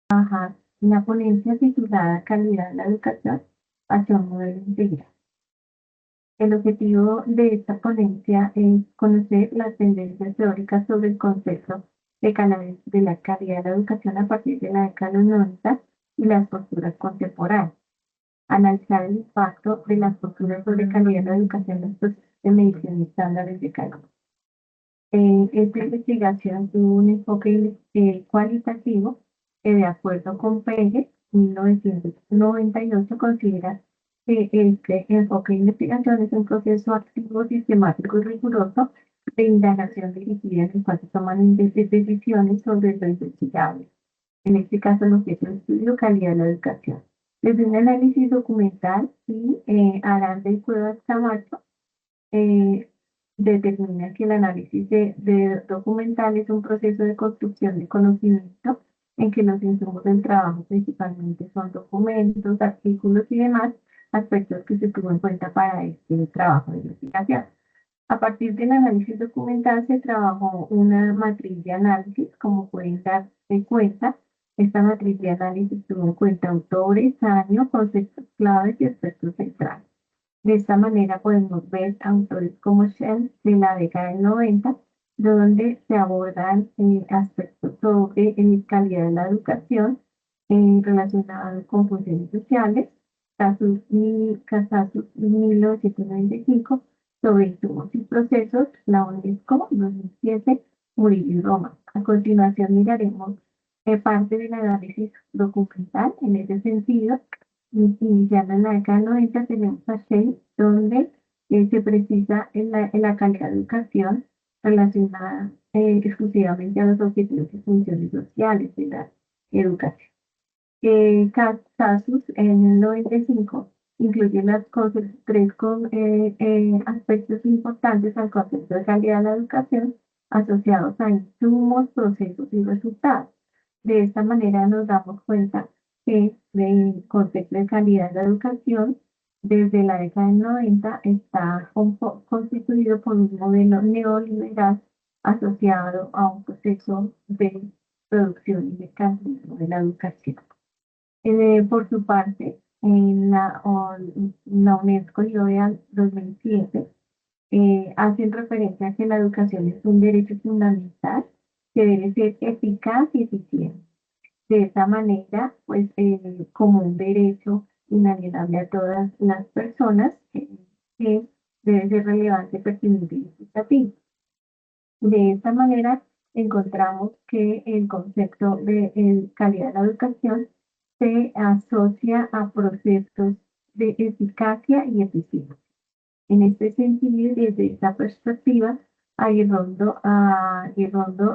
trabajar en la ponencia titulada Calidad de la educación hacia un modelo integral. El objetivo de esta ponencia es conocer las tendencias teóricas sobre el concepto de la calidad de la educación a partir de la década de los 90 y las posturas contemporáneas. Analizar el impacto de las posturas sobre calidad de la educación en los procesos de medición y estándares de calidad. Esta investigación tuvo un enfoque cualitativo que, de acuerdo con Pérez, 1998, considera que este enfoque de investigación es un proceso activo, sistemático y riguroso de indagación dirigida en el cual se toman decisiones sobre lo investigable. En este caso, el objeto de estudio, calidad de la educación. Desde un análisis documental y Aranda y Cuevas Camacho, eh, determina que el análisis de documental es un proceso de construcción de conocimiento en que los insumos del trabajo principalmente son documentos, artículos y demás aspectos que se tuvo en cuenta para este trabajo de investigación. A partir del análisis documental se trabajó una matriz de análisis, como pueden darse cuenta. Esta matriz de análisis tuvo en cuenta autores, años, conceptos claves y aspectos centrales. De esta manera podemos ver autores como Shell de la década del 90, donde se abordan aspectos sobre calidad de la educación relacionados con funciones sociales, Casasus 1995, sobre insumos y procesos, la UNESCO 2007, Murillo y Roma. A continuación miraremos parte del análisis documental en ese sentido. Iniciando en la década del 90 tenemos a Shea, donde se precisa en la calidad de educación relacionada exclusivamente a los objetivos y funciones sociales de la educación. Casus en el 95 incluye tres aspectos importantes al concepto de calidad de la educación asociados a insumos, procesos y resultados. De esta manera nos damos cuenta que el concepto de calidad de la educación desde la década del 90 está constituido por un modelo neoliberal asociado a un proceso de producción y mercantilismo de la educación. Por su parte, la UNESCO y OEA 2007 hacen referencia a que la educación es un derecho fundamental que debe ser eficaz y eficiente. De esa manera, pues como un derecho inalienable a todas las personas, que debe ser relevante, pertinente y equitativo. De esta manera, encontramos que el concepto de calidad de la educación se asocia a procesos de eficacia y eficiencia. En este sentido, desde esta perspectiva, Aguirrondo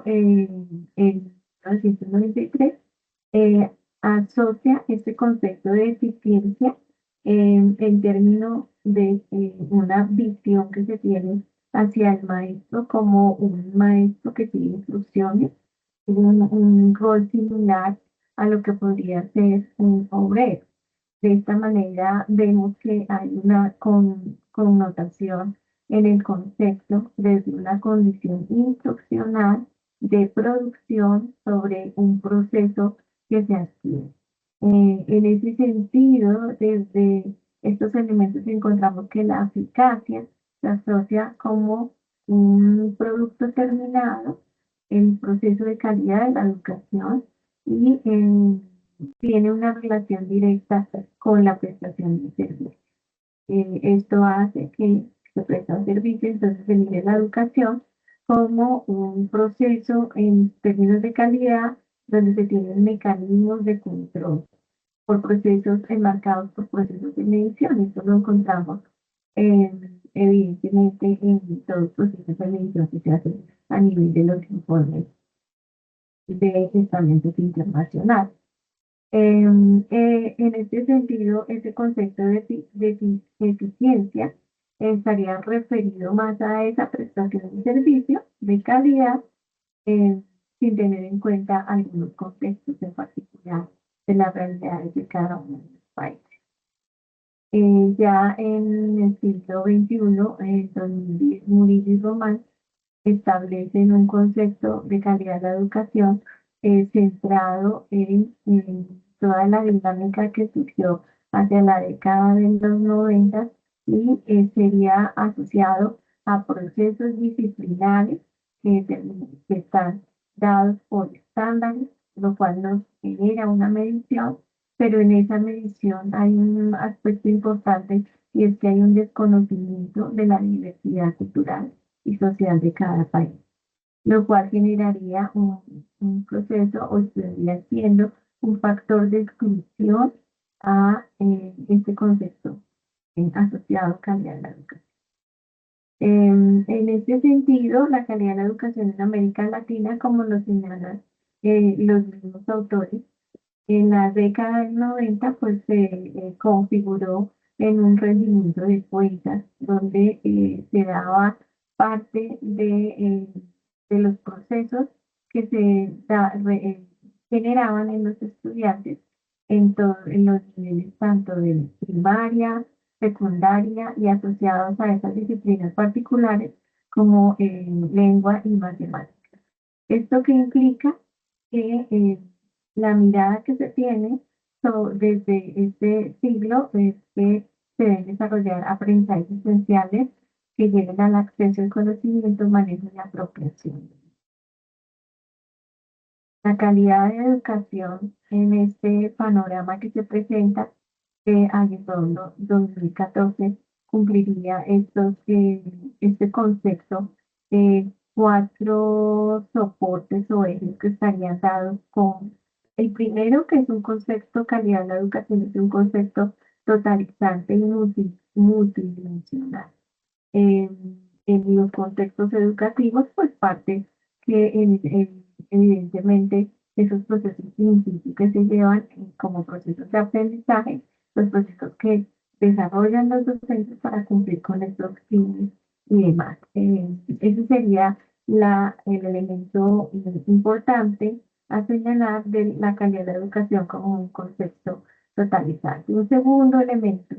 en 1993 asocia este concepto de eficiencia en términos de una visión que se tiene hacia el maestro como un maestro que tiene instrucciones, un rol similar a lo que podría ser un obrero. De esta manera vemos que hay una connotación en el concepto desde una condición instruccional de producción sobre un proceso que se adquiere. En ese sentido, desde estos elementos encontramos que la eficacia se asocia como un producto terminado, el proceso de calidad de la educación y tiene una relación directa con la prestación de servicio. Esto hace que se presta un servicio, entonces se mire la educación como un proceso en términos de calidad donde se tienen mecanismos de control por procesos enmarcados por procesos de medición. Esto lo encontramos evidentemente en todos los procesos de medición que se hacen a nivel de los informes de estamentos internacionales. En este sentido, ese concepto de eficiencia estaría referido más a esa prestación de servicio de calidad, eh, sin tener en cuenta algunos contextos en particular de las realidades de cada uno de los países. Ya en el siglo XXI, en 2010, Murillo y Román establecen un concepto de calidad de la educación centrado en toda la dinámica que surgió hacia la década de los 90 y sería asociado a procesos disciplinares que están dados por estándares, lo cual nos genera una medición, pero en esa medición hay un aspecto importante y es que hay un desconocimiento de la diversidad cultural y social de cada país, lo cual generaría un proceso o estaría siendo un factor de exclusión a este concepto asociado a calidad de la educación. En este sentido, la calidad de la educación en América Latina, como lo señalan los mismos autores, en la década del 90, pues se configuró en un rendimiento de cuentas donde se daba parte de los procesos que generaban en los estudiantes en los niveles tanto de primaria, secundaria y asociados a esas disciplinas particulares como lengua y matemáticas. ¿Esto que implica? Que la mirada que se tiene desde este siglo es que se deben desarrollar aprendizajes esenciales que lleguen al acceso al conocimiento, manejo y apropiación. La calidad de educación en este panorama que se presenta Aguinaldo 2014 cumpliría este concepto de cuatro soportes o ejes que estarían dados con el primero, que es un concepto, calidad de la educación, es un concepto totalizante y multidimensional. En los contextos educativos, pues parte que evidentemente esos procesos científicos que se llevan como procesos de aprendizaje, los procesos que desarrollan los docentes para cumplir con estos fines y demás. Ese sería el elemento importante a señalar de la calidad de la educación como un concepto totalizante. Un segundo elemento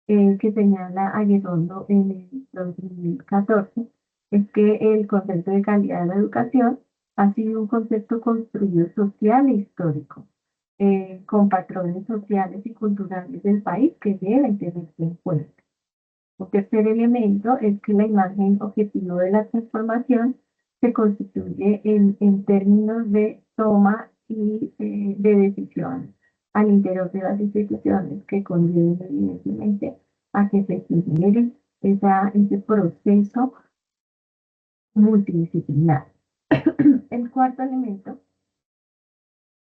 que señala Arredondo en el 2014 es que el concepto de calidad de la educación ha sido un concepto construido social e histórico, con patrones sociales y culturales del país que deben tenerse en cuenta. Un tercer elemento es que la imagen objetivo de la transformación se constituye en términos de toma y de decisión al interior de las instituciones que conlleven evidentemente a que se genere ese proceso multidisciplinar. El cuarto elemento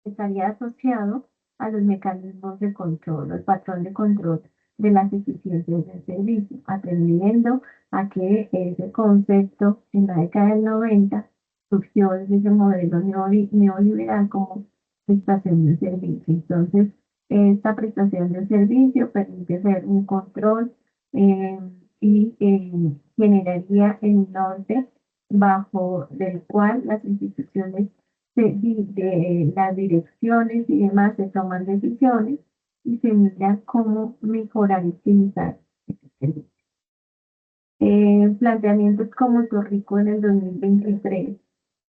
estaría asociado a los mecanismos de control, el patrón de control de las eficiencias del servicio, atendiendo a que ese concepto en la década del 90 surgió desde ese modelo neoliberal como prestación de servicio. Entonces, esta prestación de servicio permite hacer un control eh, y generaría el norte bajo del cual las instituciones de las direcciones y demás se toman decisiones y se mira cómo mejorar y optimizar ese servicio. Planteamientos como Torrico en el 2023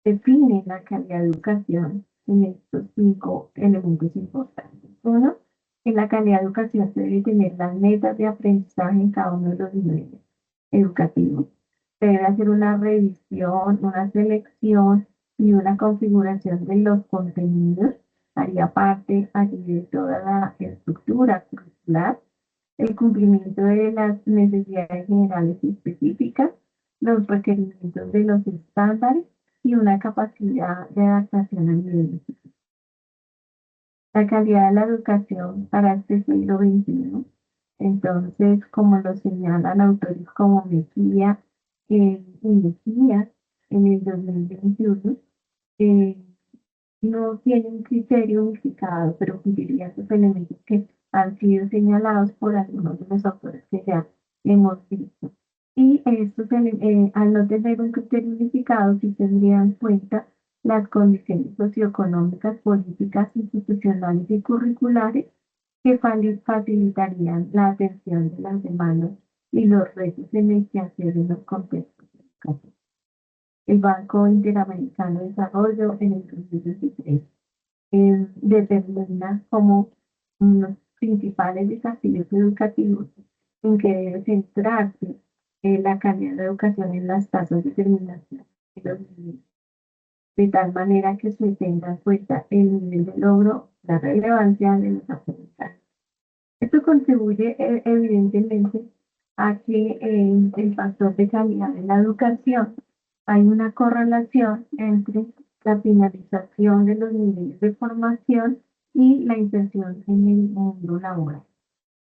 definen la calidad de educación en estos cinco elementos importantes. Uno, en la calidad de educación se debe tener las metas de aprendizaje en cada uno de los niveles educativos. Se debe hacer una revisión, una selección y una configuración de los contenidos. Haría parte allí de toda la estructura curricular, el cumplimiento de las necesidades generales y específicas, los requerimientos de los estándares y una capacidad de adaptación a nivel. La calidad de la educación para este siglo XXI. Entonces, como lo señalan autores como Mejía y Mejía en el 2021, eh, no tiene un criterio unificado, pero cumpliría esos elementos que han sido señalados por algunos de los autores que ya hemos visto. Y al no tener un criterio unificado, sí tendrían en cuenta las condiciones socioeconómicas, políticas, institucionales y curriculares que facilitarían la atención de las demandas y los retos en el quehacer en los contextos educativos. el Banco Interamericano de Desarrollo en el 2023 determina como unos principales desafíos educativos en que debe centrarse la calidad de la educación en las tasas de terminación de los niños, de tal manera que se tenga en cuenta el nivel de logro, la relevancia de los aprendizajes. Esto contribuye evidentemente a que el factor de calidad de la educación hay una correlación entre la finalización de los niveles de formación y la inserción en el mundo laboral.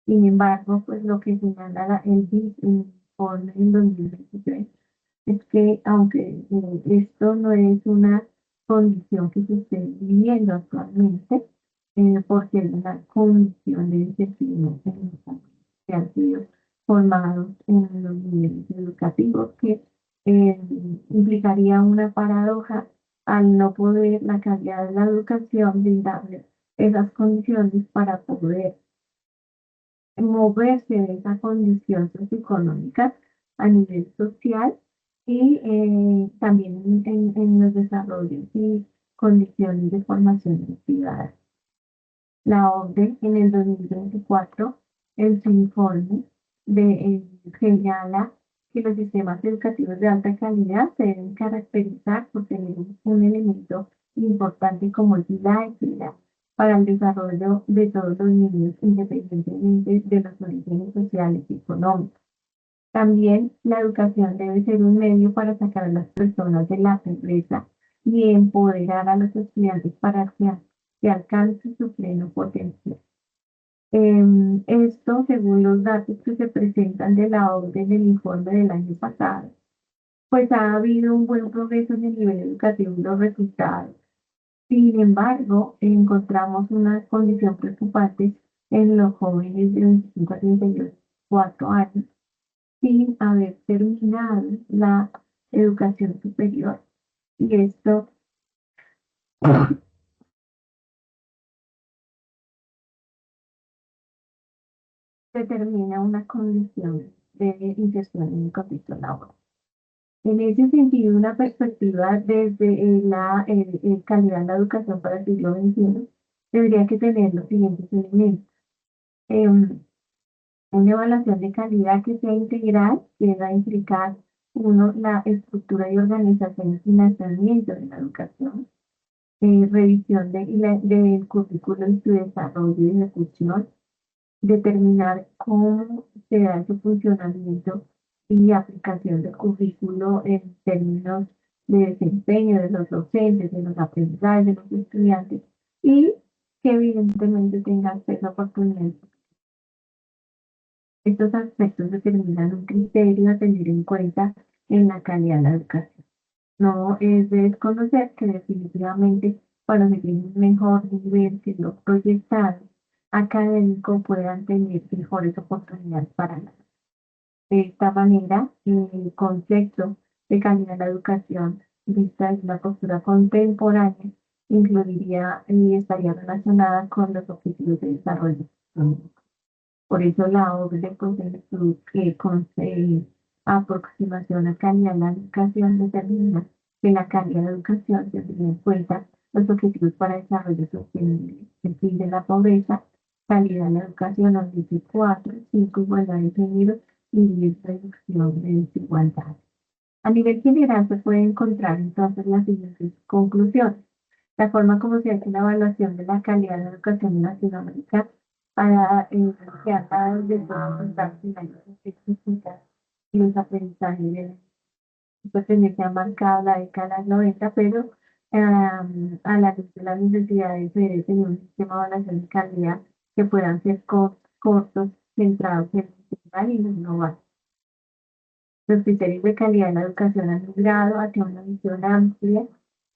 Sin embargo, pues lo que señala el BIS informe en 2023 es que aunque esto no es una condición que se esté viviendo actualmente, porque es una condición de desempeño en los que han sido formados en los niveles educativos, que eh, implicaría una paradoja al no poder la calidad de la educación brindarle esas condiciones para poder moverse de esa condición socioeconómica a nivel social y también en los desarrollos y condiciones de formación privada. La OCDE en el 2024, en su informe, señala que los sistemas educativos de alta calidad se deben caracterizar por tener un elemento importante como es la equidad para el desarrollo de todos los niños, independientemente de los orígenes sociales y económicos. También la educación debe ser un medio para sacar a las personas de la pobreza y empoderar a los estudiantes para que alcancen su pleno potencial. Esto, según los datos que se presentan de la OCDE en el informe del año pasado, pues ha habido un buen progreso en el nivel educativo y los resultados. Sin embargo, encontramos una condición preocupante en los jóvenes de 25 a 34 años sin haber terminado la educación superior. Y esto determina una condición de inserción en el contexto laboral. En ese sentido, una perspectiva desde el calidad de la educación para el siglo XXI debería que tener los siguientes elementos. Em, una evaluación de calidad que sea integral, que va a implicar, uno, la estructura y organización y financiamiento de la educación, revisión del currículo y su desarrollo y ejecución, determinar cómo se da su funcionamiento y aplicación del currículo en términos de desempeño de los docentes, de los aprendizajes de los estudiantes y que evidentemente tengan acceso a oportunidades. Estos aspectos determinan un criterio a tener en cuenta en la calidad de la educación. No es de desconocer que definitivamente para seguir un mejor nivel que lo proyectado académico puedan tener mejores oportunidades para la. De esta manera, el concepto de calidad de la educación vista desde una postura contemporánea incluiría y estaría relacionada con los objetivos de desarrollo sostenible. Por eso la OCDE, pues, en su aproximación a calidad de la educación determina que la calidad de la educación se tiene en cuenta los objetivos para el desarrollo sostenible, el fin de la pobreza, calidad de la educación, nos dice 4, 5, igualdad de género y 10, reducción de desigualdad. A nivel general se puede encontrar entonces las siguientes conclusiones. La forma como se hace la evaluación de la calidad de la educación en Latinoamérica para que ha dado de todos los datos y técnicas y los aprendizajes de esta tendencia marcada la década de los 90, pero a la luz de las necesidades de tener un sistema de evaluación de calidad que puedan ser cortos, centrados en el principal y en lo global. Los criterios de calidad de la educación han migrado hacia una visión amplia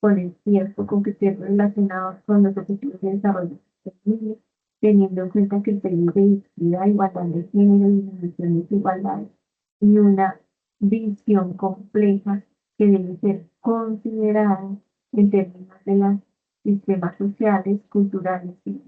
con el tiempo, con criterios relacionados con los objetivos de desarrollo sostenible, teniendo en cuenta criterios de equidad, igualdad de género, disminución de desigualdades y una visión compleja que debe ser considerada en términos de los sistemas sociales, culturales y